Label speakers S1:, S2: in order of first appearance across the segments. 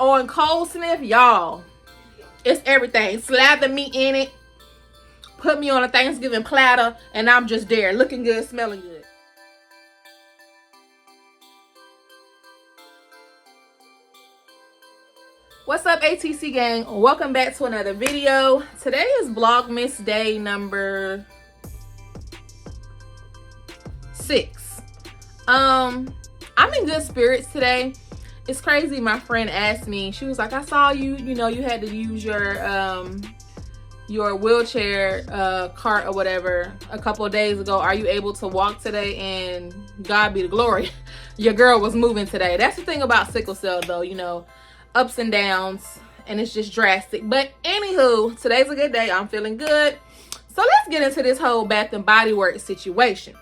S1: on cold sniff, y'all. It's everything. Slap the meat in it. Put me on a Thanksgiving platter, and I'm just there, looking good, smelling good. What's up, ATC gang? Welcome back to another video. Today is Vlogmas day number 6. I'm in good spirits today. It's crazy. My friend asked me, she was like, I saw you, you had to use your wheelchair cart or whatever a couple of days ago. Are you able to walk today? And God be the glory, your girl was moving today. That's the thing about sickle cell though, ups and downs, and it's just drastic. But anywho, today's a good day. I'm feeling good. So let's get into this whole Bath and Body Works situation.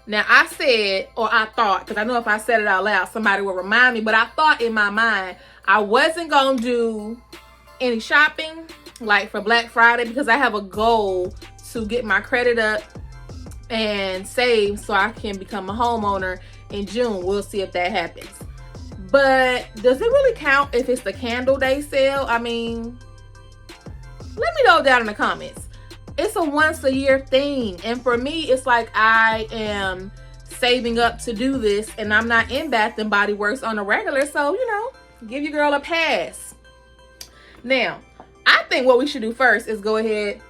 S1: Now, I said, or I thought, because I know if I said it out loud, somebody will remind me, but I thought in my mind, I wasn't going to do any shopping, like for Black Friday, because I have a goal to get my credit up and save so I can become a homeowner in June. We'll see if that happens. But does it really count if it's the candle day sale? I mean, let me know down in the comments. It's a once a year thing, and for me it's like I am saving up to do this, and I'm not in Bath and Body Works on a regular, so give your girl a pass. Now I think what we should do first is go ahead,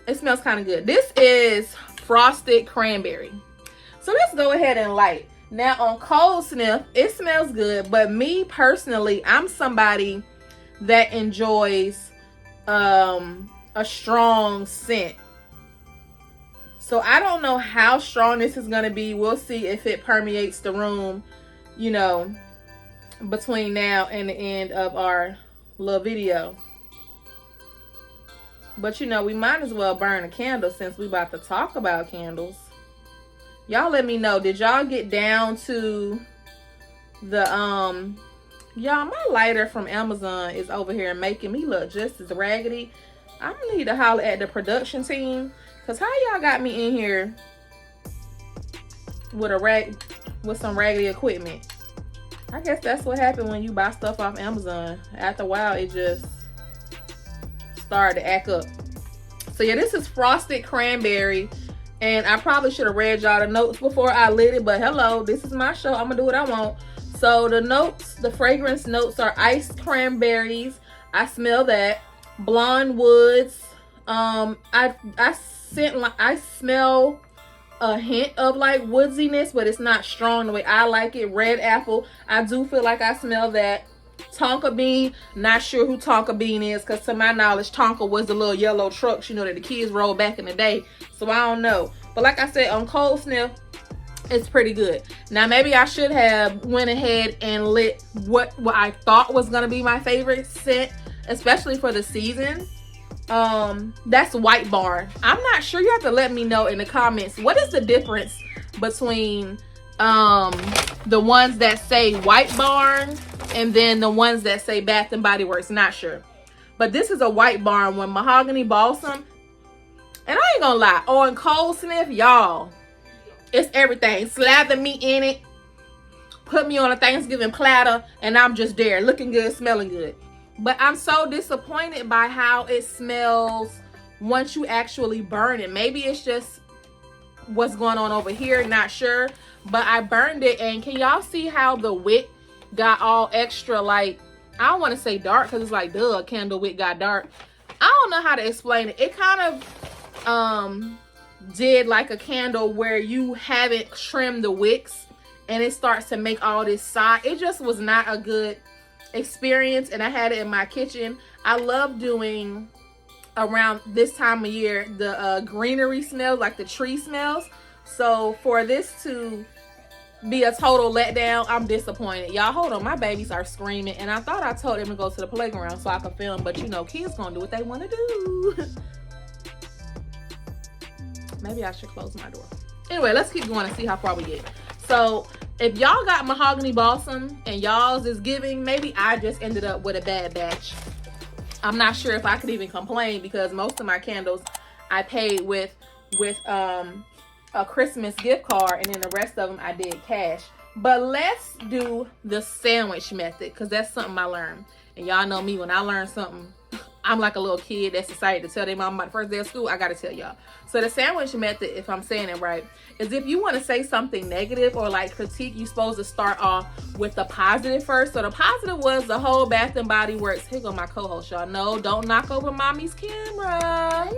S1: it smells kind of good. This is frosted cranberry, so let's go ahead and light. Now on cold sniff, it smells good, but me personally, I'm somebody that enjoys a strong scent. So I don't know how strong this is going to be. We'll see if it permeates the room, between now and the end of our little video. But we might as well burn a candle since we about to talk about candles. Y'all let me know, did y'all get down to the y'all, my lighter from Amazon is over here making me look just as raggedy. I need to holler at the production team, because how y'all got me in here with some raggedy equipment? I guess that's what happened when you buy stuff off Amazon. After a while, it just started to act up. So yeah, this is frosted cranberry, and I probably should have read y'all the notes before I lit it, but hello, this is my show. I'm gonna do what I want. So the notes, the fragrance notes are iced cranberries. I smell that. Blonde woods. I smell a hint of like woodsiness, but it's not strong the way I like it. Red apple. I do feel like I smell that. Tonka bean. Not sure who Tonka bean is, because to my knowledge, Tonka was the little yellow trucks, that the kids rode back in the day. So I don't know. But like I said, on cold sniff, it's pretty good. Now maybe I should have went ahead and lit what I thought was gonna be my favorite scent, especially for the season. That's White Barn. I'm not sure. You have to let me know in the comments, what is the difference between the ones that say White Barn and then the ones that say Bath and Body Works. Not sure, but this is a White Barn one, mahogany balsam. And I ain't gonna lie, on cold sniff, y'all, it's everything. Slap the meat in it, put me on a Thanksgiving platter, and I'm just there, looking good, smelling good. But I'm so disappointed by how it smells once you actually burn it. Maybe it's just what's going on over here, not sure. But I burned it, and can y'all see how the wick got all extra, like, I don't want to say dark, because it's like, duh, candle wick got dark. I don't know how to explain it. It kind of did like a candle where you haven't trimmed the wicks, and it starts to make all this side. It just was not a good experience, and I had it in my kitchen. I love doing around this time of year the greenery smells, like the tree smells. So for this to be a total letdown, I'm disappointed. Y'all, hold on, my babies are screaming, and I thought I told them to go to the playground so I could film, but kids gonna do what they want to do. Maybe I should close my door. Anyway, let's keep going and see how far we get. So if y'all got mahogany balsam and y'all's is giving, maybe I just ended up with a bad batch. I'm not sure if I could even complain, because most of my candles I paid with a Christmas gift card, and then the rest of them I did cash. But let's do the sandwich method, because that's something I learned. And y'all know me, when I learn something, I'm like a little kid that's excited to tell their mom about the first day of school. I gotta tell y'all. So the sandwich method, if I'm saying it right, is if you want to say something negative or like critique, you're supposed to start off with the positive first. So the positive was the whole Bath and Body Works. Here go my co-host, y'all. No, don't knock over mommy's camera.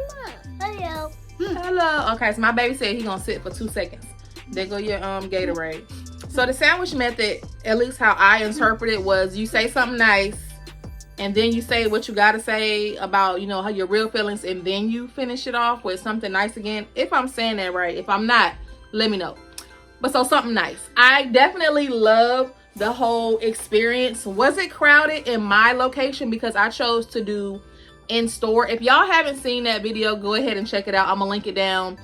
S2: Hello.
S1: Hello. Okay, so my baby said he gonna sit for 2 seconds. There go your Gatorade. So the sandwich method, at least how I interpret it, was you say something nice, and then you say what you gotta say about, you know, how your real feelings, and then you finish it off with something nice again. If I'm saying that right. If I'm not, let me know. But so something nice. I definitely love the whole experience. Was it crowded in my location because I chose to do in store? If y'all haven't seen that video, go ahead and check it out. I'm gonna link it down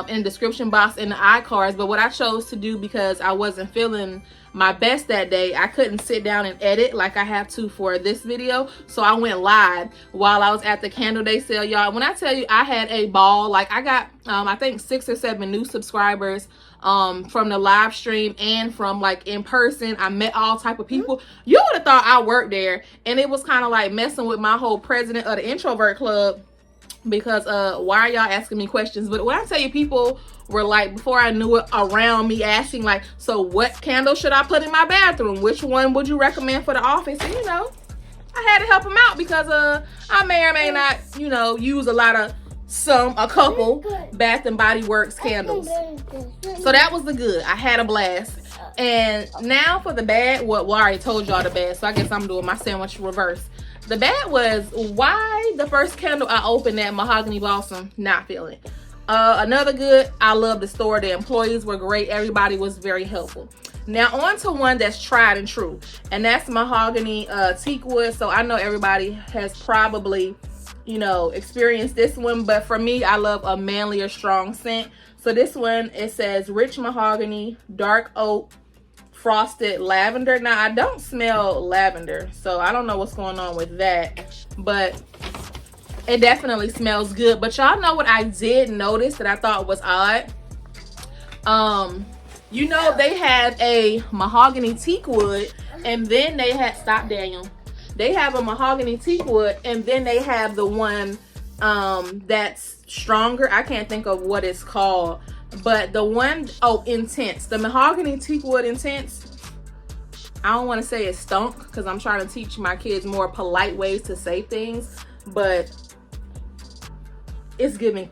S1: in the description box in the iCards. But what I chose to do, because I wasn't feeling my best that day, I couldn't sit down and edit like I have to for this video, so I went live while I was at the candle day sale. Y'all, when I tell you I had a ball, like I got I think 6 or 7 new subscribers from the live stream and from like in person. I met all type of people. You would have thought I worked there, and it was kind of like messing with my whole president of the introvert club, because why are y'all asking me questions? But when I tell you, people were like, before I knew it, around me asking like, so what candle should I put in my bathroom? Which one would you recommend for the office? And you know, I had to help them out because I may or may not, you know, use a couple Bath and Body Works candles. So that was the good. I had a blast. And now for the bad, well, I already told y'all the bad, so I guess I'm doing my sandwich reverse. The bad was, why the first candle I opened, that Mahogany Blossom, not feeling. Another good, I love the store. The employees were great. Everybody was very helpful. Now on to one that's tried and true, and that's Mahogany Teak Wood. So I know everybody has probably, you know, experienced this one, but for me, I love a manlier, strong scent. So this one, it says rich mahogany, dark oak, frosted lavender. Now I don't smell lavender, so I don't know what's going on with that, but it definitely smells good. But y'all know what I did notice that I thought was odd? You know, they have a mahogany teak wood, and then they had, stop Daniel, they have a mahogany teak wood, and then they have the one that's stronger. I can't think of what it's called, but the one, oh, Intense, the mahogany teak wood Intense. I don't want to say it stunk, because I'm trying to teach my kids more polite ways to say things, but it's giving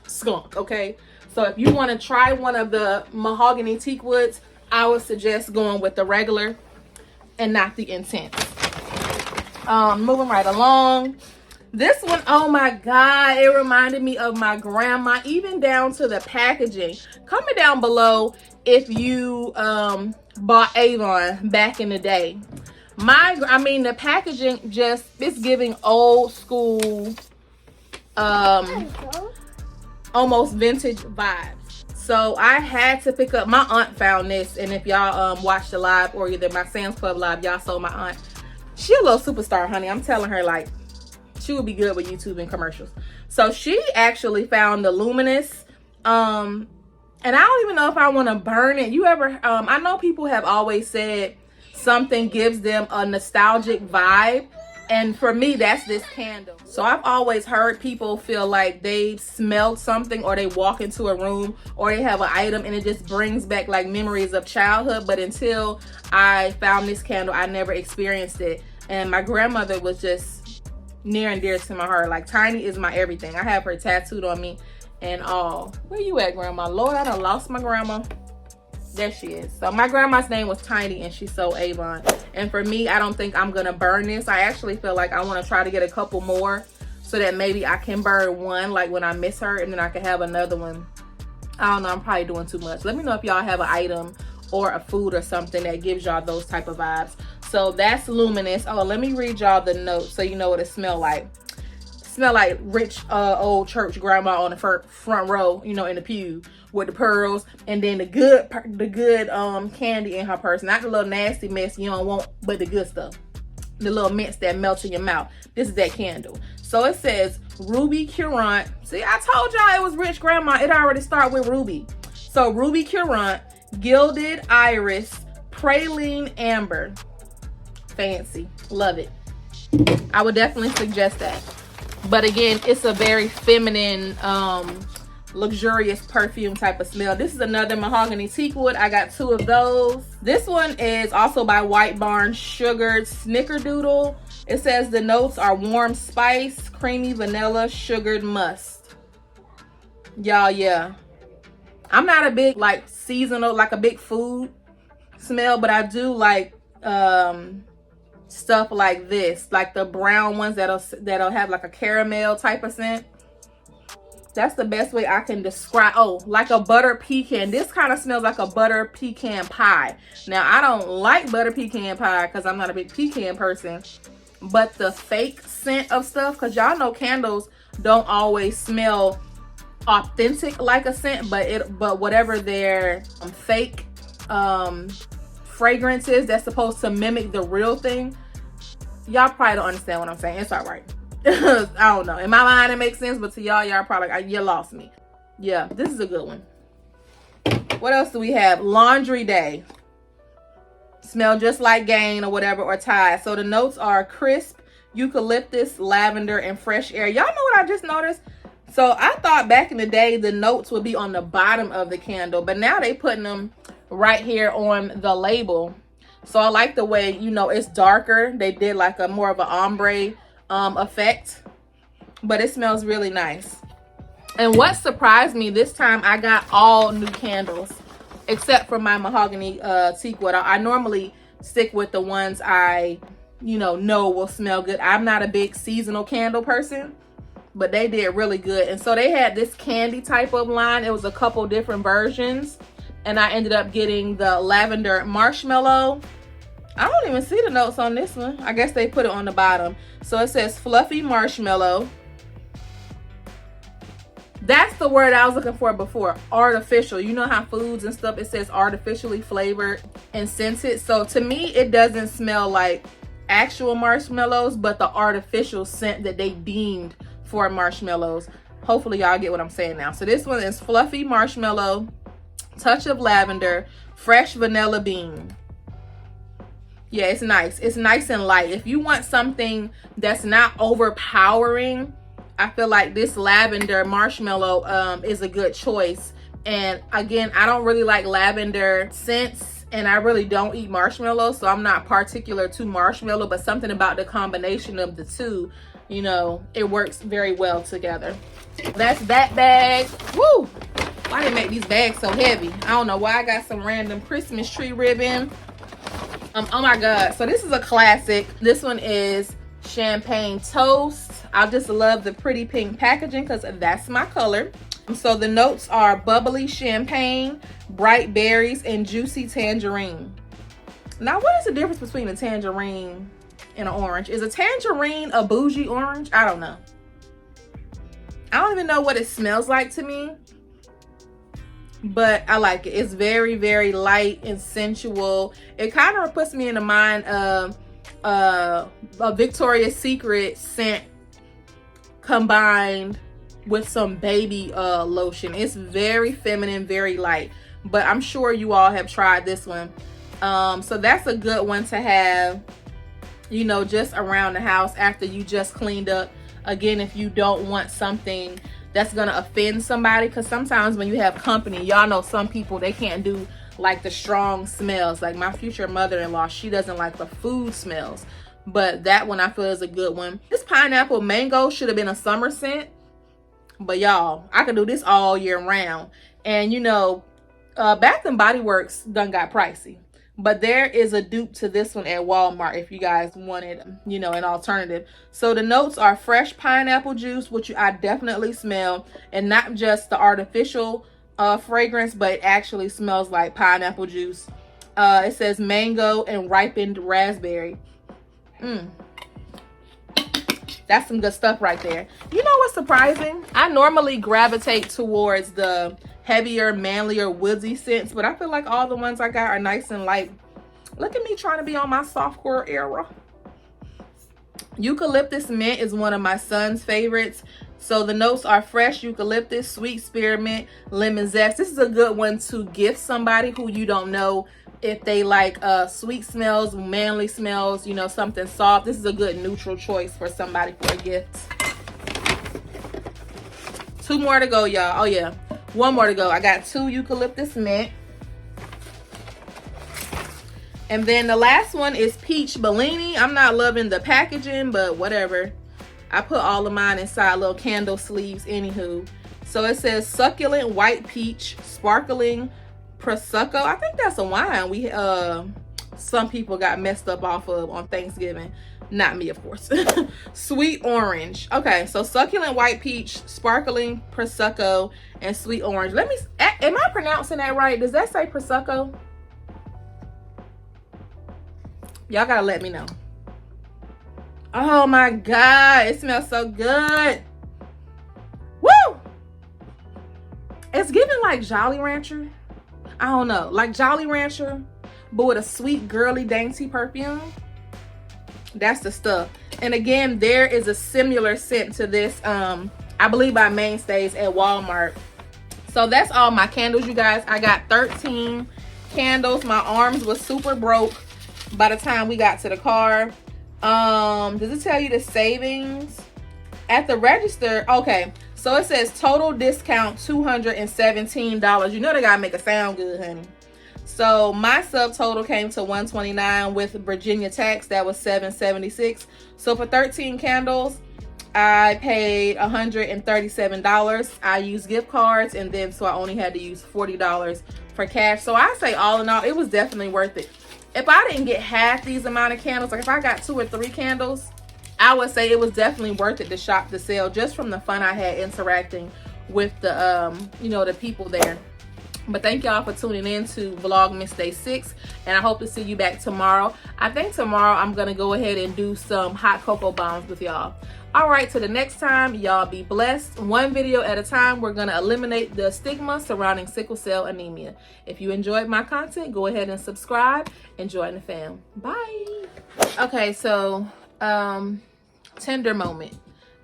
S1: skunk. Okay, so if you want to try one of the mahogany teak woods, I would suggest going with the regular and not the Intense. Moving right along, this one, oh my god, it reminded me of my grandma, even down to the packaging. Comment down below if you bought Avon back in the day. I mean the packaging, just, it's giving old school, almost vintage vibes. So I had to pick up, my aunt found this, and if y'all watched the live, or either my Sam's Club live, y'all saw my aunt. She a little superstar, honey. I'm telling her, like, she would be good with YouTube and commercials. So she actually found the Luminous, and I don't even know if I want to burn it. You ever, I know people have always said something gives them a nostalgic vibe, and for me, that's this candle. So I've always heard people feel like they smelled something, or they walk into a room, or they have an item, and it just brings back like memories of childhood. But until I found this candle, I never experienced it. And my grandmother was just near and dear to my heart. Like, Tiny is my everything. I have her tattooed on me and all. Where you at, Grandma? Lord, I done lost my grandma. There she is. So my grandma's name was Tiny, and she sold Avon. And for me, I don't think I'm gonna burn this. I actually feel like I want to try to get a couple more, so that maybe I can burn one, like when I miss her, and then I can have another one. I don't know, I'm probably doing too much. Let me know if y'all have an item or a food or something that gives y'all those type of vibes. So that's Luminous. Oh, let me read y'all the notes so you know what it smell like. Smell like rich old church grandma on the front row, you know, in the pew with the pearls, and then the good candy in her purse. Not the little nasty mess you don't want, but the good stuff, the little mints that melt in your mouth. This is that candle. So it says Ruby Curant. See, I told y'all it was rich grandma. It already started with ruby. So Ruby Curant, Gilded Iris, Praline Amber. Fancy. Love it. I would definitely suggest that. But again, it's a very feminine, luxurious perfume type of smell. This is another mahogany teak wood. I got 2 of those. This one is also by White Barn, Sugared Snickerdoodle. It says the notes are warm spice, creamy vanilla, sugared musk. Y'all, yeah. I'm not a big like seasonal, like a big food smell, but I do like stuff like this, like the brown ones that'll have like a caramel type of scent. That's the best way I can describe. Oh, like a butter pecan. This kind of smells like a butter pecan pie. Now, I don't like butter pecan pie because I'm not a big pecan person. But the fake scent of stuff, because y'all know candles don't always smell authentic like a scent, but whatever their fake fragrance is that's supposed to mimic the real thing, y'all probably don't understand what I'm saying. It's all right. I don't know. In my mind, it makes sense, but to y'all probably like, you lost me. Yeah, this is a good one. What else do we have? Laundry Day. Smell just like Gain or whatever, or Tide. So the notes are crisp, eucalyptus, lavender, and fresh air. Y'all know what I just noticed? So I thought back in the day the notes would be on the bottom of the candle, but now they putting them right here on the label. So I like the way, you know, it's darker. They did like a more of an ombre effect, but it smells really nice. And what surprised me this time, I got all new candles except for my mahogany teak wood. I normally stick with the ones I know will smell good. I'm not a big seasonal candle person, but they did really good. And so they had this candy type of line. It was a couple different versions, and I ended up getting the lavender marshmallow. I don't even see the notes on this one. I guess they put it on the bottom. So it says fluffy marshmallow. That's the word I was looking for before. Artificial. You know how foods and stuff, it says artificially flavored and scented. So to me, it doesn't smell like actual marshmallows, but the artificial scent that they deemed for marshmallows. Hopefully y'all get what I'm saying now. So this one is fluffy marshmallow, touch of lavender, fresh vanilla bean. Yeah, it's nice. It's nice and light. If you want something that's not overpowering, I feel like this lavender marshmallow is a good choice. And again, I don't really like lavender scents, and I really don't eat marshmallows, so I'm not particular to marshmallow, but something about the combination of the two, you know, it works very well together. That's that bag. Woo! Why they make these bags so heavy? I don't know why. I got some random Christmas tree ribbon. Oh my god, so this is a classic. This one is Champagne Toast. I just love the pretty pink packaging because that's my color. So the notes are bubbly champagne, bright berries, and juicy tangerine. Now, what is the difference between a tangerine and an orange? Is a tangerine a bougie orange? I don't know. I don't even know what it smells like to me, but I like it. It's very, very light and sensual. It kind of puts me in the mind of a Victoria's Secret scent combined with some baby lotion. It's very feminine, very light, but I'm sure you all have tried this one. So that's a good one to have, you know, just around the house after you just cleaned up. Again, if you don't want something that's gonna offend somebody, because sometimes when you have company, y'all know some people, they can't do like the strong smells. Like my future mother-in-law, she doesn't like the food smells, but that one I feel is a good one. This pineapple mango should have been a summer scent, but y'all, I could do this all year round. And you know, Bath and Body Works done got pricey, but there is a dupe to this one at Walmart if you guys wanted, you know, an alternative. So the notes are fresh pineapple juice, which I definitely smell, and not just the artificial fragrance, but it actually smells like pineapple juice. It says mango and ripened raspberry. That's some good stuff right there. You know what's surprising? I normally gravitate towards the heavier, manlier, woodsy scents, but I feel like all the ones I got are nice and light. Look at me trying to be on my softcore era. Eucalyptus mint is one of my son's favorites. So the notes are fresh eucalyptus, sweet spearmint, lemon zest. This is a good one to gift somebody who you don't know if they like sweet smells, manly smells, you know, something soft. This is a good neutral choice for somebody for a gift. 2 more to go, y'all. Oh yeah, 1 more to go. I got 2 eucalyptus mint. And then the last one is peach Bellini. I'm not loving the packaging, but whatever. I put all of mine inside little candle sleeves anywho. So it says succulent white peach, sparkling prosecco. I think that's a wine we some people got messed up off of on Thanksgiving. Not me, of course. Sweet orange. Okay, so succulent white peach, sparkling prosecco, and sweet orange. Let me, am I pronouncing that right? Does that say prosecco? Y'all gotta let me know. Oh my God, it smells so good. Woo! It's giving like Jolly Rancher. I don't know, like Jolly Rancher, but with a sweet, girly, dainty perfume. That's the stuff. And again, there is a similar scent to this, I believe by Mainstays at Walmart. So that's all my candles, you guys. I got 13 candles. My arms was super broke by the time we got to the car. Does it tell you the savings at the register? Okay, so it says total discount $217. You know they gotta make it sound good, honey. So my subtotal came to $129 with Virginia tax. That was $776. So for 13 candles, I paid $137. I used gift cards, and then so I only had to use $40 for cash. So I say all in all, it was definitely worth it. If I didn't get half these amount of candles, like if I got 2 or 3 candles, I would say it was definitely worth it to shop the sale, just from the fun I had interacting with the you know, the people there. But thank y'all for tuning in to Vlogmas Day 6, and I hope to see you back tomorrow. I think tomorrow I'm gonna go ahead and do some hot cocoa bombs with y'all. All right, till the next time, y'all be blessed. 1 video at a time, we're gonna eliminate the stigma surrounding sickle cell anemia. If you enjoyed my content, go ahead and subscribe and join the fam. Bye. Okay, so tender moment,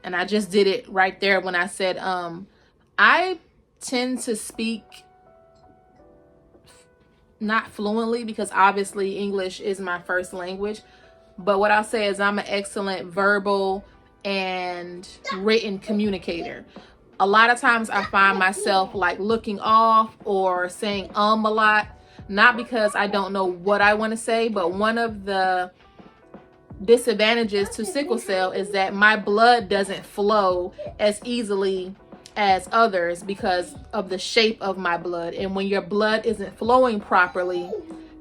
S1: and I just did it right there when I said I tend to speak not fluently, because obviously English is my first language, but what I'll say is I'm an excellent verbal and written communicator. A lot of times I find myself like looking off or saying a lot, not because I don't know what I want to say, but one of the disadvantages to sickle cell is that my blood doesn't flow as easily as others because of the shape of my blood. And when your blood isn't flowing properly,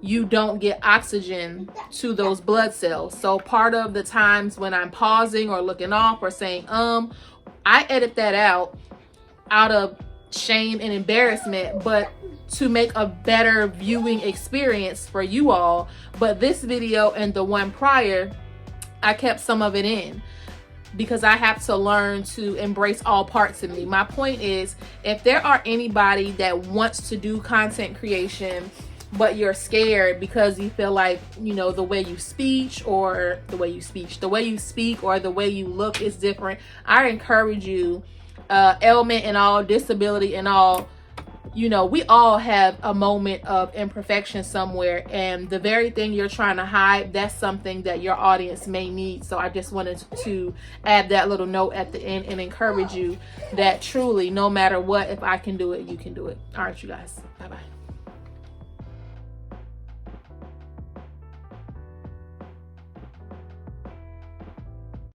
S1: you don't get oxygen to those blood cells. So part of the times when I'm pausing or looking off or saying I edit that out of shame and embarrassment, but to make a better viewing experience for you all. But this video and the one prior, I kept some of it in, because I have to learn to embrace all parts of me. My point is, if there are anybody that wants to do content creation, but you're scared because you feel like, you know, the way you speak or the way you look is different, I encourage you, ailment and all, disability and all, you know, we all have a moment of imperfection somewhere, and the very thing you're trying to hide, that's something that your audience may need. So I just wanted to add that little note at the end and encourage you that truly, no matter what, if I can do it, you can do it. All right, you guys, bye-bye.